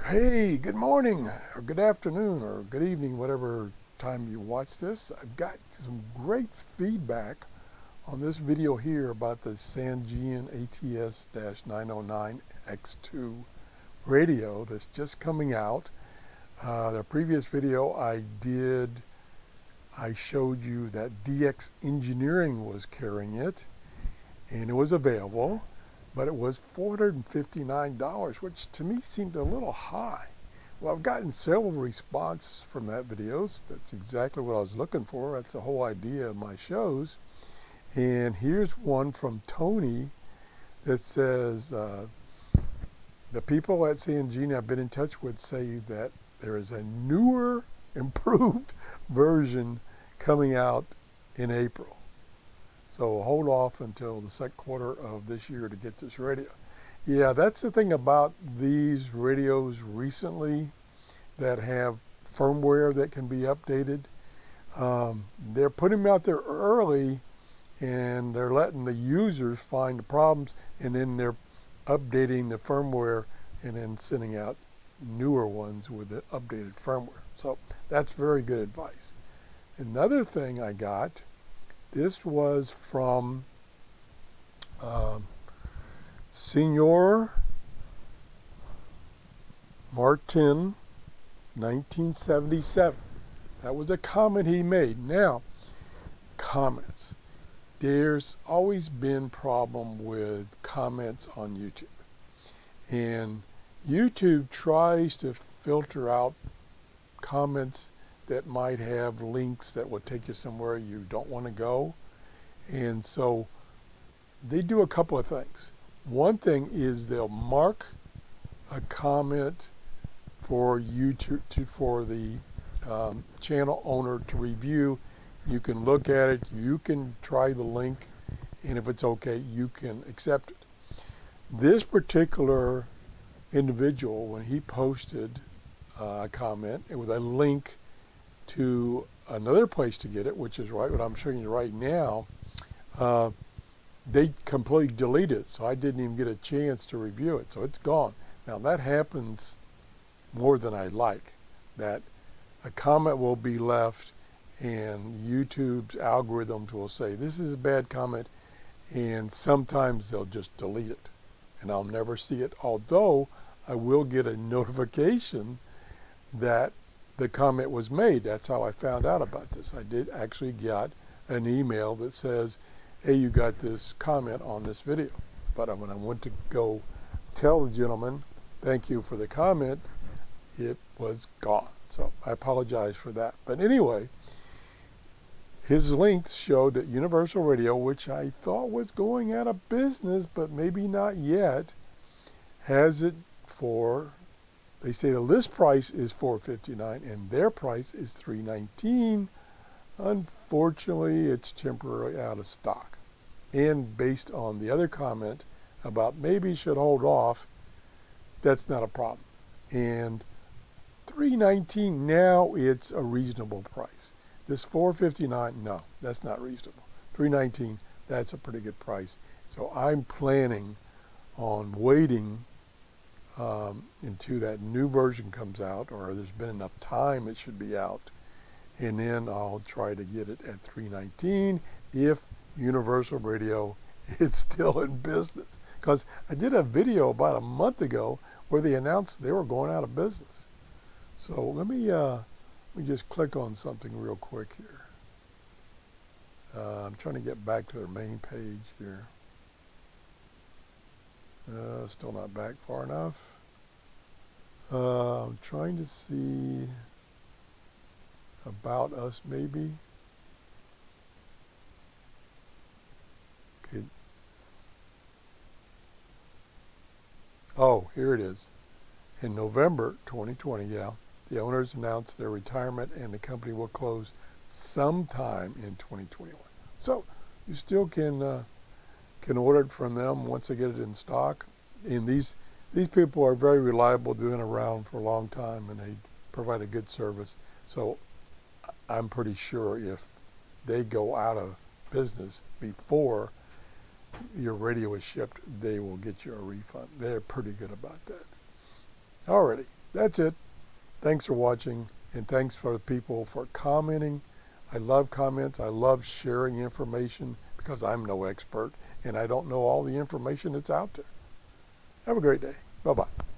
Hey, good morning, or good afternoon, or good evening, whatever time you watch this. I've got some great feedback on this video here about the Sangean ATS-909X2 radio that's just coming out. The previous video I showed you that DX Engineering was carrying it, and it was available, but it was $459, which to me seemed a little high. Well, I've gotten several responses from that videos. That's exactly what I was looking for. That's the whole idea of my shows. And here's one from Tony that says, the people at Sangean I've been in touch with say that there is a newer, improved version coming out in April. So hold off until the second quarter of this year to get this radio. Yeah, that's the thing about these radios recently that have firmware that can be updated. They're putting them out there early and they're letting the users find the problems, and then they're updating the firmware and then sending out newer ones with the updated firmware. So that's very good advice. Another thing I got, this was from Senor Martin, 1977. That was a comment he made. Now, comments. There's always been problem with comments on YouTube. And YouTube tries to filter out comments that might have links that will take you somewhere you don't want to go. And so they do a couple of things. One thing is they'll mark a comment for YouTube, for the channel owner to review. You can look at it, you can try the link, and if it's okay, you can accept it. This particular individual, when he posted a comment with a link to another place to get it, which is right what I'm showing you right now, they completely deleted it, so I didn't even get a chance to review it, so it's gone. Now that happens more than I like, that a comment will be left and YouTube's algorithms will say this is a bad comment, and sometimes they'll just delete it and I'll never see it, although I will get a notification that the comment was made. That's how I found out about this. I did actually get an email that says, hey, you got this comment on this video. But when I went to go tell the gentleman, thank you for the comment, it was gone. So I apologize for that. But anyway, his links showed that Universal Radio, which I thought was going out of business, but maybe not yet, has it for, they say the list price is $459 and their price is $319. Unfortunately, it's temporarily out of stock. And based on the other comment about maybe you should hold off, that's not a problem. And $319 now, it's a reasonable price. This $459, no, that's not reasonable. $319, that's a pretty good price. So I'm planning on waiting until that new version comes out, or there's been enough time it should be out, and then I'll try to get it at $319 if Universal Radio is still in business. Because I did a video about a month ago where they announced they were going out of business. So let me just click on something real quick here. I'm trying to get back to their main page here. Still not back far enough. I'm trying to see about us maybe. Okay. Oh, here it is. In November 2020, yeah, the owners announced their retirement and the company will close sometime in 2021. So you still can order it from them once they get it in stock. And these people are very reliable. They've been around for a long time and they provide a good service. So I'm pretty sure if they go out of business before your radio is shipped, they will get you a refund. They're pretty good about that. Alrighty. That's it. Thanks for watching, and thanks for the people for commenting. I love comments. I love sharing information because I'm no expert and I don't know all the information that's out there. Have a great day. Bye-bye.